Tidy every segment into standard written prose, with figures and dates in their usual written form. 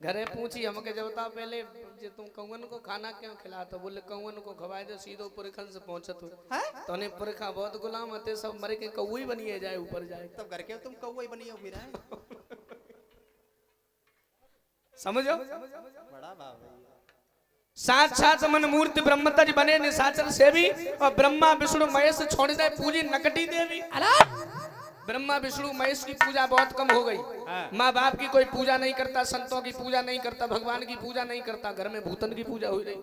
घरे पूछी हमके जब बता पहले जे तुम कौवन को खाना क्यों खिलाते, बोले कौवन को खवाए दो सीधो पुरखन से पहुंचत हो। तो ने पुरखा बहुत गुलाम होते, सब मरे के कौई बनिए जाए ऊपर जाए। तब घर के तुम कौवा बनियो फिर है। समझो बड़ा बाप है। साक्षात मन मूर्ति ब्रह्मतज बने निशाचर सेवी, और ब्रह्मा विष्णु महेश छोड़ दे पूजी नकटी देवी। ब्रह्मा विष्णु महेश की पूजा बहुत कम हो गई। माँ बाप की कोई पूजा नहीं करता, संतों की पूजा नहीं करता, भगवान की पूजा नहीं करता, घर में भूतन की पूजा हो रही।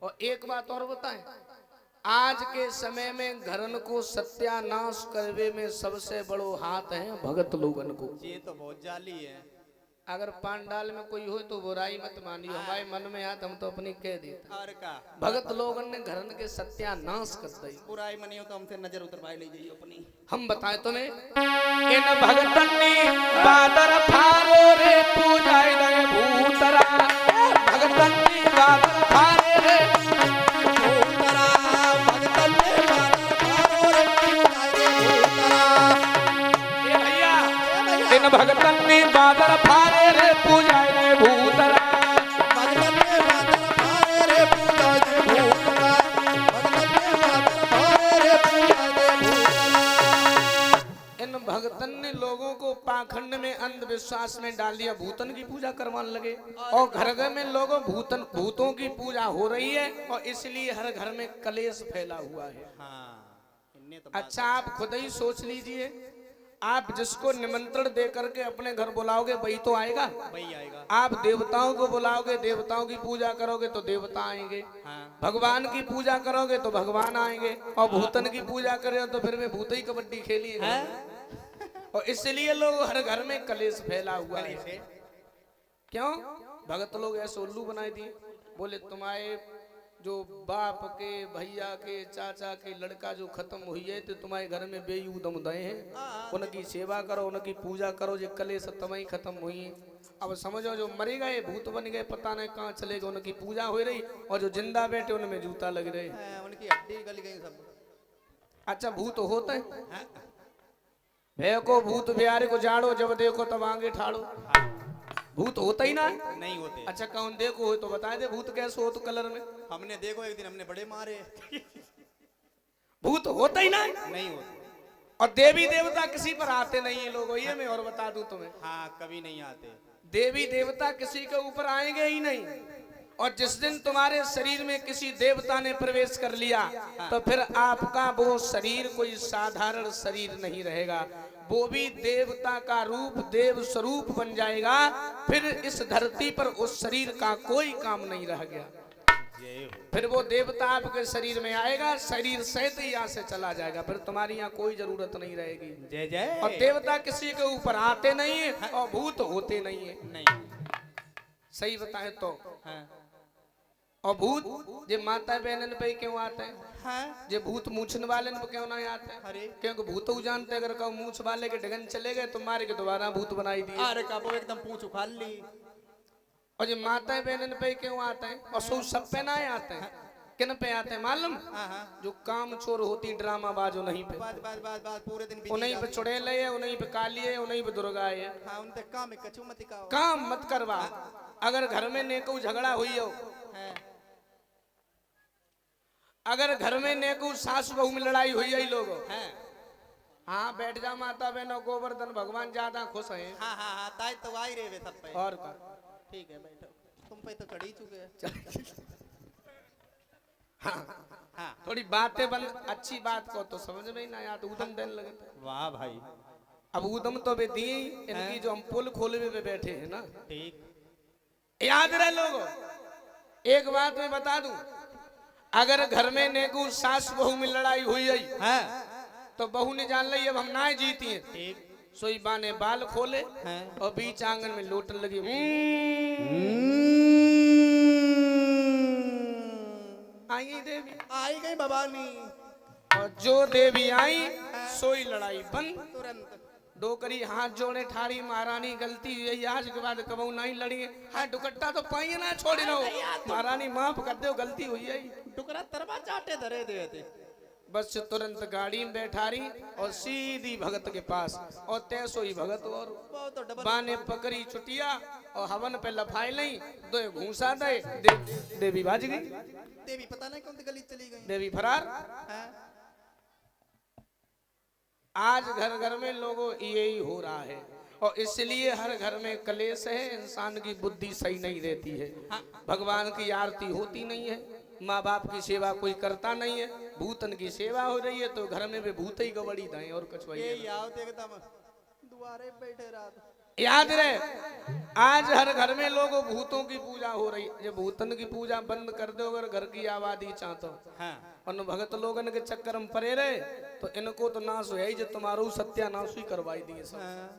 और एक बात और बताएं, आज के समय में घरन को सत्यानाश करने में सबसे बड़ो हाथ है भगत लोगन को। ये तो बहुत जाली है। अगर पांडाल में कोई हो तो बुराई मत मानियो, हमारे मन में आत हम तो अपनी कह देते। और का भगत लोगन ने घरन के सत्यानाश कर दी। बुराई मनियो तो हमसे नजर उतरवाई ले जाइए अपनी। हम बताए तुम्हें, इन भगतन ने बादर फारो रे पूजाई दे भूतरा, भगतन ने बादर फारे रे भूतरा, भगतन ने बादर फारो रे पूजाई दे भूतरा। ए भैया, इन भगतन ने बादर फारे रे पूजाई दे भूतरा, भगतन ने बादर फारे रे पूजाई दे भूतरा, भगतन ने बादर फारे रे पूजाई दे भूतरा। इन भगतन ने लोगों को पाखंड में अंधविश्वास में डाल दिया, भूतन की पूजा करवाने लगे। और घर घर में लोगों भूतों की पूजा हो रही है, और इसलिए हर घर में कलेश फैला हुआ है। इनने तो अच्छा आप खुद ही सोच लीजिए, आप जिसको निमंत्रण दे करके अपने घर बुलाओगे वही तो आएगा। वही आएगा। आप देवताओं को बुलाओगे, देवताओं की पूजा करोगे तो देवता आएंगे। भगवान की पूजा करोगे तो भगवान आएंगे, और भूतन की पूजा करोगे तो फिर में भूत ही कबड्डी खेलिएगा। और इसलिए लोग हर घर में कलेश फैला हुआ है। क्यों? भगत लोग ऐसे उल्लू बनाए दिए, बोले तुम्हारे जो बाप के, भैया के, चाचा के लड़का जो खत्म हुई है तो तुम्हारे घर में बेयूदम दए हैं, उनकी सेवा करो, उनकी पूजा करो, जो कलेश तुम्हारी खत्म हुई। अब समझो जो मरी गए भूत बन गए, पता नहीं कहाँ चले गए, उनकी पूजा हो रही, और जो जिंदा बैठे उनमें जूता लग रहे, उनकी हड्डी गल गई सब। अच्छा भूत होते हैं? भय को भूत बिहारी को जाड़ो, जब देखो तब आगे ठाड़ो। भूत होता ही ना नहीं होते। अच्छा कौन देखो हो तो बता दे, भूत कैसे हो तो कलर में? हमने देखो एक दिन हमने बड़े मारे। भूत होता ही ना नहीं होते। और देवी देवता किसी पर आते नहीं है लोगों, ये मैं और बता दूं तुम्हें। हाँ कभी नहीं आते। देवी देवता किसी के ऊपर आएंगे ही नहीं। और जिस दिन तुम्हारे शरीर में किसी देवता ने प्रवेश कर लिया तो फिर आपका वो शरीर कोई साधारण शरीर नहीं रहेगा, वो भी देवता का रूप, देव स्वरूप बन जाएगा। फिर इस धरती पर उस शरीर का कोई काम नहीं रह गया। फिर वो देवता आपके शरीर में आएगा, शरीर सहित ही यहाँ से चला जाएगा, फिर तुम्हारी यहाँ कोई जरूरत नहीं रहेगी। जय जय। और देवता किसी के ऊपर आते नहीं है, और भूत होते नहीं है। नहीं सही बताए तो। और भूत जे माता बहनन पे क्यों आते हैं? जे भूत मूछन वाले पे क्यों नहीं आते? अरे क्योंकि भूत जानते अगर कहो मूछ वाले के ढगन चले गए तो मारे के दोबारा भूत बनाई दिए। अरे का वो एकदम पूछ उखाड़ ली। और जे माता बहनन पे क्यों आते हैं? और सब पे ना आते हैं, किन पे आते हैं मालूम? जो काम चोर होती ड्रामा बाजो नहीं पे, बात बात बात बात पूरे दिन उन्हीं पे चुड़ैल है, उन्हीं पे काली है, उन्हीं पे दुर्गा है। हाँ उनते काम कछु मत काओ, काम मत करवा। अगर घर में नेको झगड़ा हुई हो, अगर घर में नेको सास बहू में लड़ाई हुई है लोगों, हाँ बैठ जा माता बहनों, गोवर्धन भगवान ज्यादा खुश हैं। हाँ हाँ हाँ ताई तो आई रे वे सब पे। और का ठीक है बैठो, तुम पे तो चढ़ी चुके हैं। हाँ थोड़ी बातें बंद, अच्छी बात को तो समझ में ही ना याद, उदम देने लगे। वाह भाई। अब उदम तो वे दिए, इनकी जो हम पुल खोलवे पे बैठे हैं ना, ठीक याद रहे लोगों। एक बात मैं बता दूं, अगर घर में नेकू सास बहू में लड़ाई हुई है तो बहू ने जान ली अब हम ना जीती हैं, ठीक सोई बाने बाल खोले और बीच आंगन में लोटन लगी। आई देवी, आई गई भवानी, और जो देवी आई सोई लड़ाई बंद। तुरंत दो करी हाथ जोड़े ठाड़ी, महारानी गलती हुई आज के बाद कबू नहीं लड़ी। हाँ दुकट्टा तो पाई ना छोड़ी ना, महारानी माफ कर दो गलती हुई है। टुकड़ा तरवा चाटे धरे दे थे। बस तुरंत गाड़ी में बैठा रही और सीधी भगत के पास और तैसो ही भगत और वो तो डबल बाने पकड़ी चुटिया और हवन पे लफाई नहीं दो घूसा दे देवी बाज गई। देवी पता नहीं कौन सी गली चली गई। देवी फरार। हाँ? आज घर घर में लोगों यही हो रहा है और इसलिए हर घर में कलेश है, इंसान की बुद्धि सही नहीं रहती है। भगवान की आरती होती नहीं है, माँ बाप की सेवा कोई करता नहीं है, भूतन की सेवा हो रही है तो घर में भी भूत ही गवड़ी दाएं और कुछ वही ये है। याद एकदम दुआरे बैठे रात। याद रहे, आज हर घर में लोगों भूतों की पूजा हो रही है। जब भूतन की पूजा बंद कर दो अगर घर की आबादी चाहते हो हाँ। और भगत लोगन के चक्कर में पड़े रहे तो इनको तो नाश हो ही जो तुम्हारो सत्यानाश ही करवाई दिए सब। हाँ।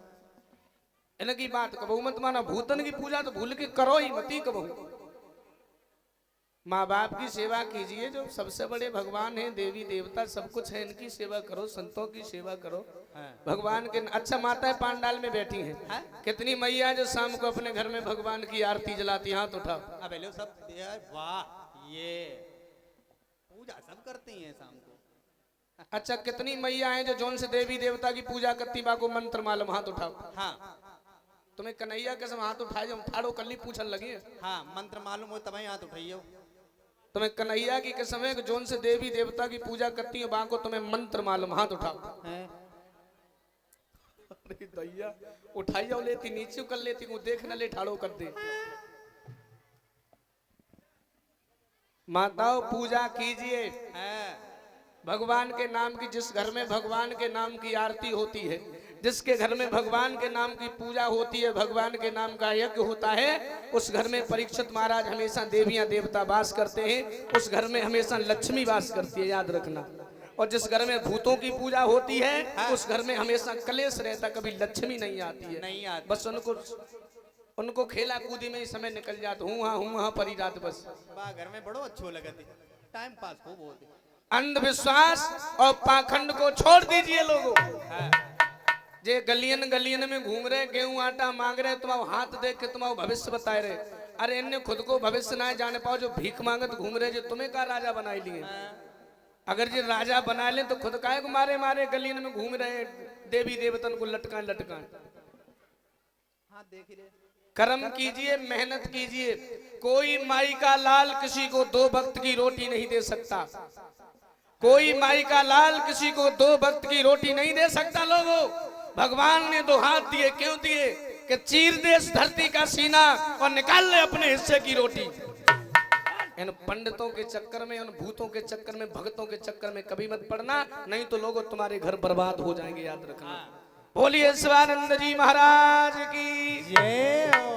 इनकी बात कबहू मत माना, भूतन की पूजा तो भूल के करो ही मती कबहू। माँ बाप की सेवा कीजिए, जो सबसे बड़े भगवान हैं, देवी देवता सब कुछ है, इनकी सेवा करो, संतों की सेवा करो। भगवान के अच्छा माताएं पांडाल में बैठी हैं, कितनी मैया जो शाम को अपने घर में भगवान की आरती जलाती, हाथ उठाओ। अब लो सब वाह, ये पूजा सब करती हैं शाम को। अच्छा कितनी मैया हैं जो जौन से देवी देवता की पूजा करती बा को मंत्र मालूम, हाथ उठाओ। हाँ। तुम्हें कन्हैया के समय हाथ उठाए, हम ठाड़ो कल्ली पूछन लगी। हाँ मंत्र मालूम हो तब हाथ उठाइयो। तुम्हें कन्हैया की कसम है कि जोन से देवी देवता की पूजा करती है वहां को तुम्हें मंत्र मालूम, हाथ उठाओ। अरे दैया उठाइया लेती नीचे कर लेती, वो देख न ले ठाड़ो कर दे। माताओं पूजा कीजिए भगवान के नाम की। जिस घर में भगवान के नाम की आरती होती है, जिसके घर में भगवान के नाम की पूजा होती है, भगवान के नाम का यज्ञ होता है, उस घर में परीक्षित महाराज हमेशा देवियां देवता वास करते हैं, उस घर में हमेशा लक्ष्मी वास करती है, याद रखना। और जिस घर में भूतों की पूजा होती है उस घर में हमेशा कलेश रहता, कभी लक्ष्मी नहीं आती है। नहीं आती। बस उनको खेला कूदी में ही समय निकल जाता, हूँ हाँ परी रात बस। घर में बड़ो अच्छो लगती, टाइम पास खूब होती। अंधविश्वास और पाखंड को छोड़ दीजिए लोगों। जे गलियन गलियन में घूम रहे, गेहूं आटा मांग रहे, तुम्हारा हाथ देख के तुम्हारा भविष्य बताए रहे। अरे इन्हें खुद को भविष्य ना जाने पाओ, जो भीख मांगत घूम रहे, जो तुम्हें का राजा बना लिए। अगर जो राजा बना ले तो खुद काहे को मारे मारे गलियन में घूम रहे, देवी देवतन को लटकाएं लटकाएं। हाँ देख रहे। कर्म कीजिए, मेहनत कीजिए। कोई माई का लाल किसी को 2 वक्त की रोटी नहीं दे सकता। कोई माई का लाल किसी को 2 वक्त की रोटी नहीं दे सकता। लोगों भगवान ने 2 हाथ दिए, क्यों दिए? कि चीर दे इस धरती का सीना और निकाल ले अपने हिस्से की रोटी। इन पंडितों के चक्कर में, उन भूतों के चक्कर में, भक्तों के चक्कर में कभी मत पड़ना, नहीं तो लोगों तुम्हारे घर बर्बाद हो जाएंगे, याद रखना। बोलिए शिवानंद जी महाराज की जय।